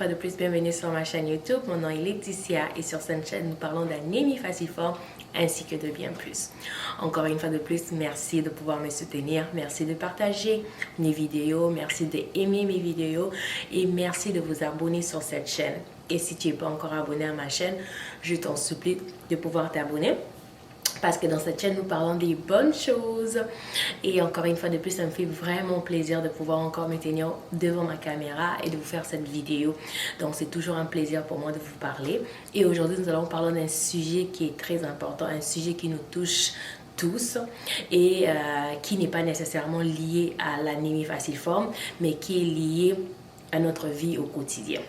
fois de plus, bienvenue sur ma chaîne YouTube. Mon nom est Laetitia et sur cette chaîne, nous parlons d'anémie falciforme ainsi que de bien plus. Encore une fois de plus, merci de pouvoir me soutenir, merci de partager mes vidéos, merci d'aimer mes vidéos et merci de vous abonner sur cette chaîne. Et si tu n'es pas encore abonné à ma chaîne, je t'en supplie de pouvoir t'abonner. Parce que dans cette chaîne, nous parlons des bonnes choses. Et encore une fois de plus, ça me fait vraiment plaisir de pouvoir encore me tenir devant ma caméra et de vous faire cette vidéo. Donc, c'est toujours un plaisir pour moi de vous parler. Et aujourd'hui, nous allons parler d'un sujet qui est très important, un sujet qui nous touche tous et qui n'est pas nécessairement lié à l'anémie falciforme, mais qui est lié à notre vie au quotidien.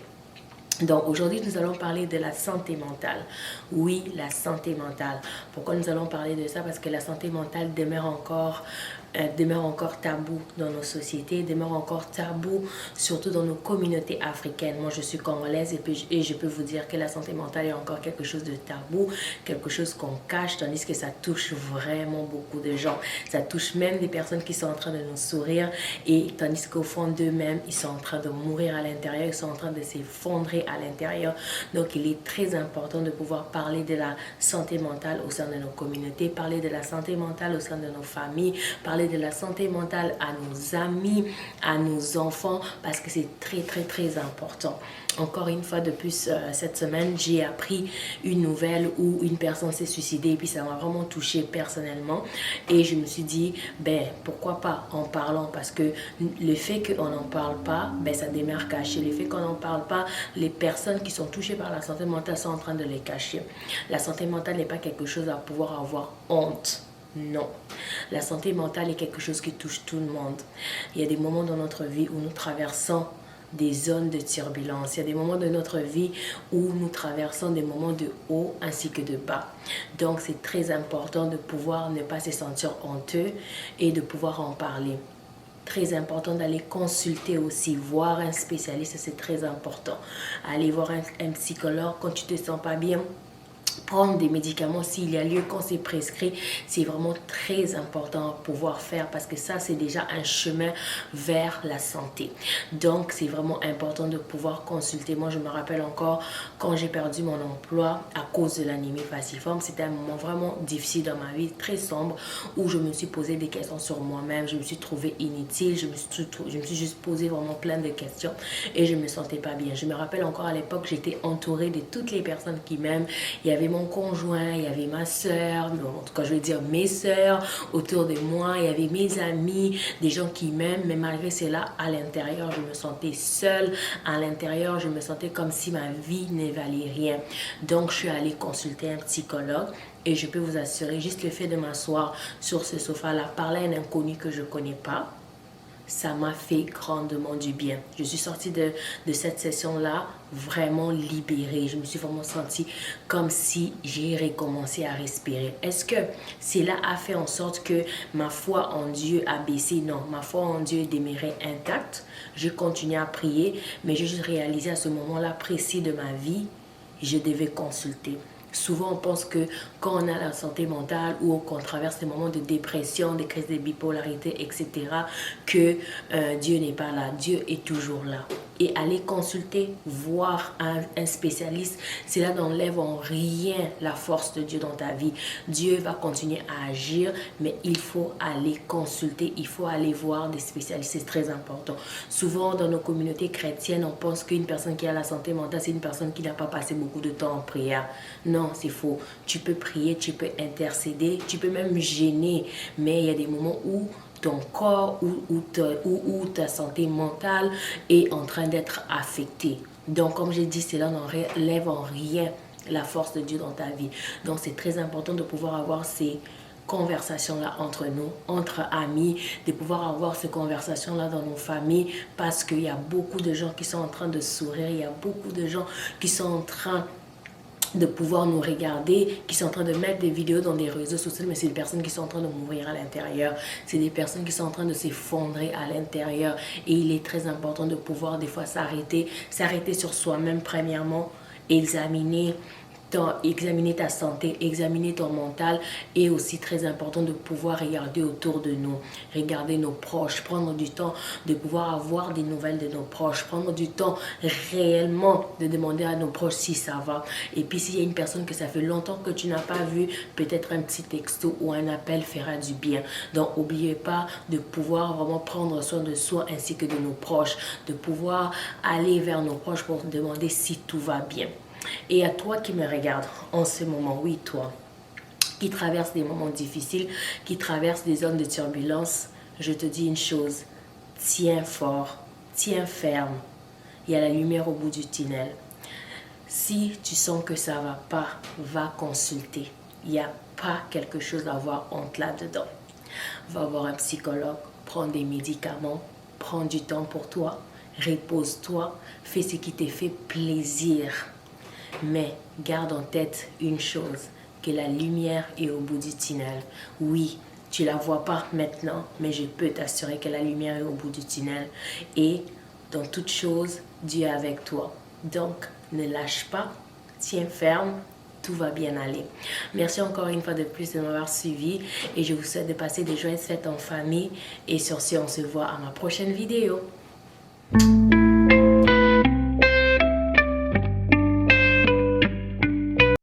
Donc aujourd'hui, nous allons parler de la santé mentale. Oui, la santé mentale. Pourquoi nous allons parler de ça? Parce que la santé mentale demeure encore tabou dans nos sociétés, demeure encore tabou, surtout dans nos communautés africaines. Moi, je suis congolaise et je peux vous dire que la santé mentale est encore quelque chose de tabou, quelque chose qu'on cache, tandis que ça touche vraiment beaucoup de gens. Ça touche même des personnes qui sont en train de nous sourire, et tandis qu'au fond d'eux-mêmes, ils sont en train de mourir à l'intérieur, ils sont en train de s'effondrer à l'intérieur. Donc, il est très important de pouvoir parler de la santé mentale au sein de nos communautés, parler de la santé mentale au sein de nos familles, parler de la santé mentale à nos amis, à nos enfants, parce que c'est très important. Encore une fois de plus, cette semaine, j'ai appris une nouvelle où une personne s'est suicidée et puis ça m'a vraiment touchée personnellement. Et je me suis dit, ben pourquoi pas en parlant, parce que le fait qu'on n'en parle pas, ben ça demeure caché. Le fait qu'on n'en parle pas, les personnes qui sont touchées par la santé mentale sont en train de les cacher. La santé mentale n'est pas quelque chose à pouvoir avoir honte. Non, la santé mentale est quelque chose qui touche tout le monde. Il y a des moments dans notre vie où nous traversons des zones de turbulence. Il y a des moments de notre vie où nous traversons des moments de haut ainsi que de bas. Donc, c'est très important de pouvoir ne pas se sentir honteux et de pouvoir en parler. Très important d'aller consulter aussi, voir un spécialiste, c'est très important. Aller voir un psychologue quand tu ne te sens pas bien. Prendre des médicaments s'il y a lieu, quand c'est prescrit, c'est vraiment très important à pouvoir faire, parce que ça, c'est déjà un chemin vers la santé. Donc, c'est vraiment important de pouvoir consulter. Moi, je me rappelle encore quand j'ai perdu mon emploi à cause de l'anémie falciforme. C'était un moment vraiment difficile dans ma vie, très sombre, où je me suis posé des questions sur moi-même. Je me suis trouvée inutile. Je me suis juste posé vraiment plein de questions et je me sentais pas bien. Je me rappelle encore à l'époque, j'étais entourée de toutes les personnes qui m'aiment. Il y avait mon conjoint, il y avait ma soeur, en tout cas je veux dire mes soeurs autour de moi, il y avait mes amis, des gens qui m'aiment, mais malgré cela, à l'intérieur, je me sentais seule, à l'intérieur, je me sentais comme si ma vie ne valait rien. Donc, je suis allée consulter un psychologue et je peux vous assurer, juste le fait de m'asseoir sur ce sofa-là, parler à un inconnu que je ne connais pas, ça m'a fait grandement du bien. Je suis sortie de cette session-là vraiment libérée. Je me suis vraiment sentie comme si j'ai recommencé à respirer. Est-ce que cela a fait en sorte que ma foi en Dieu a baissé? Non, ma foi en Dieu demeurait intacte. Je continuais à prier, mais j'ai juste réalisé à ce moment-là précis de ma vie, je devais consulter. Souvent, on pense que quand on a la santé mentale ou qu'on traverse des moments de dépression, des crises de bipolarité, etc., que Dieu n'est pas là. Dieu est toujours là. Et aller consulter, voir un spécialiste, cela n'enlève en rien la force de Dieu dans ta vie. Dieu va continuer à agir, mais il faut aller consulter, il faut aller voir des spécialistes. C'est très important. Souvent, dans nos communautés chrétiennes, on pense qu'une personne qui a la santé mentale, c'est une personne qui n'a pas passé beaucoup de temps en prière. Non, c'est faux. Tu peux prier, tu peux intercéder, tu peux même gêner, mais il y a des moments où ton corps ou ta santé mentale est en train d'être affectée. Donc, comme j'ai dit, cela n'enlève en rien la force de Dieu dans ta vie. Donc, c'est très important de pouvoir avoir ces conversations-là entre nous, entre amis, de pouvoir avoir ces conversations-là dans nos familles, parce qu'il y a beaucoup de gens qui sont en train de sourire, il y a beaucoup de gens qui sont en train de pouvoir nous regarder, qui sont en train de mettre des vidéos dans des réseaux sociaux, mais c'est des personnes qui sont en train de mourir à l'intérieur. C'est des personnes qui sont en train de s'effondrer à l'intérieur. Et il est très important de pouvoir des fois s'arrêter sur soi-même premièrement, examiner examiner ta santé, examiner ton mental et aussi très important de pouvoir regarder autour de nous, regarder nos proches, prendre du temps de pouvoir avoir des nouvelles de nos proches, prendre du temps réellement de demander à nos proches si ça va. Et puis s'il y a une personne que ça fait longtemps que tu n'as pas vu, peut-être un petit texto ou un appel fera du bien. Donc n'oubliez pas de pouvoir vraiment prendre soin de soi ainsi que de nos proches, de pouvoir aller vers nos proches pour demander si tout va bien. Et à toi qui me regardes en ce moment, oui toi, qui traverse des moments difficiles, qui traverse des zones de turbulence, je te dis une chose, tiens fort, tiens ferme, il y a la lumière au bout du tunnel. Si tu sens que ça va pas, va consulter, il n'y a pas quelque chose à avoir honte là-dedans. Va voir un psychologue, prends des médicaments, prends du temps pour toi, repose-toi, fais ce qui te fait plaisir. Mais garde en tête une chose, que la lumière est au bout du tunnel. Oui, tu ne la vois pas maintenant, mais je peux t'assurer que la lumière est au bout du tunnel. Et dans toute chose, Dieu est avec toi. Donc, ne lâche pas, tiens ferme, tout va bien aller. Merci encore une fois de plus de m'avoir suivi et je vous souhaite de passer des joyeuses fêtes en famille. Et sur ce, on se voit à ma prochaine vidéo.